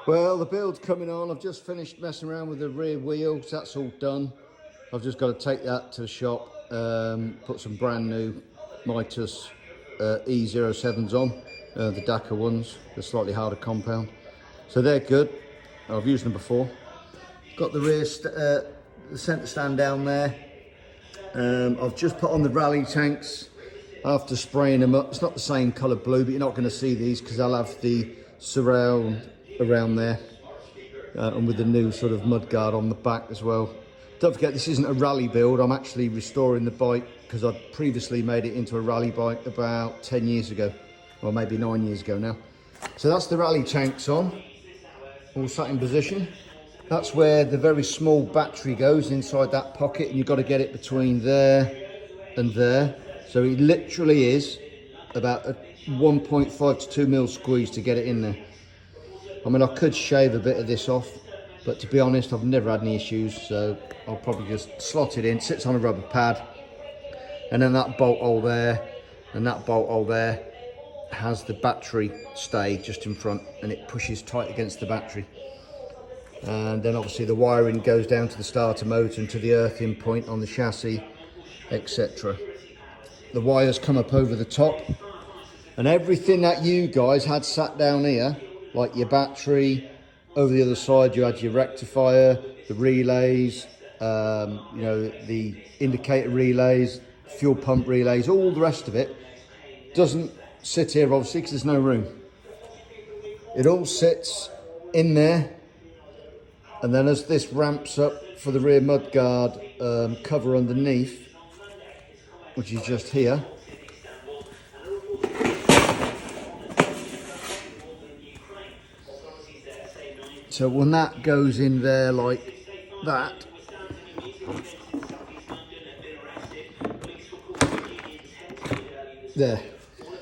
Well, the build's coming on. I've just finished messing around with the rear wheels. That's all done. I've just got to take that to the shop, put some brand new Mitas E07s on, the Dakar ones, the slightly harder compound. So they're good. I've used them before. Got the rear, the centre stand down there. I've just put on the rally tanks after spraying them up. It's not the same colour blue, but you're not going to see these because I'll have the surround around there, and with the new sort of mudguard on the back as well. Don't forget, this isn't a rally build. I'm actually restoring the bike because I'd previously made it into a rally bike about 10 years ago, or maybe 9 years ago now. So that's the rally tanks on, all sat in position. That's where the very small battery goes, inside that pocket, and you've got to get it between there and there. So it literally is about a 1.5 to 2 mil squeeze to get it in there. I mean, I could shave a bit of this off, but to be honest, I've never had any issues, so I'll probably just slot it in. It sits on a rubber pad, and then that bolt hole there and that bolt hole there has the battery stay just in front, and it pushes tight against the battery. And then obviously the wiring goes down to the starter motor and to the earthing point on the chassis, etc. The wires come up over the top, and everything that you guys had sat down here, like your battery, over the other side you had your rectifier, the relays, you know, the indicator relays, fuel pump relays, all the rest of it doesn't sit here obviously because there's no room. It all sits in there, and then as this ramps up for the rear mudguard cover underneath, which is just here, so when that goes in there like that, there,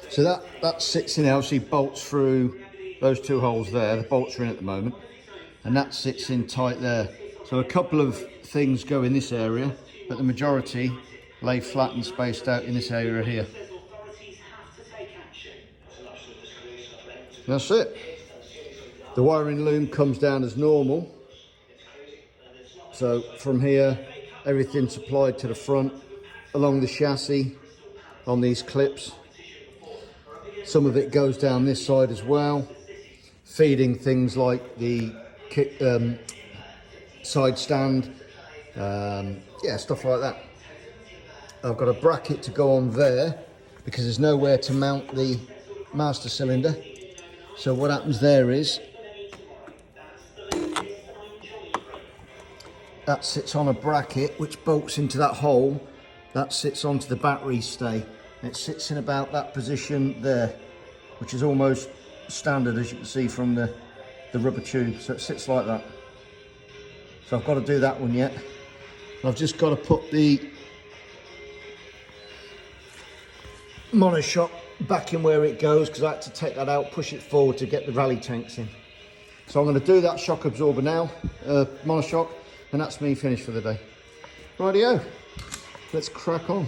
so that sits in there, obviously bolts through those two holes there. The bolts are in at the moment, and that sits in tight there. So a couple of things go in this area, but the majority lay flat and spaced out in this area here. That's it. The wiring loom comes down as normal. So from here, everything's supplied to the front, along the chassis, on these clips. Some of it goes down this side as well, feeding things like the kick, side stand, yeah, stuff like that. I've got a bracket to go on there because there's nowhere to mount the master cylinder. So what happens there is, that sits on a bracket which bolts into that hole. That sits onto the battery stay. It sits in about that position there, which is almost standard, as you can see from the rubber tube. So it sits like that. So I've got to do that one yet. I've just got to put the monoshock back in where it goes because I had to take that out, push it forward to get the rally tanks in. So I'm going to do that shock absorber now, monoshock, and that's me finished for the day. Rightio, let's crack on.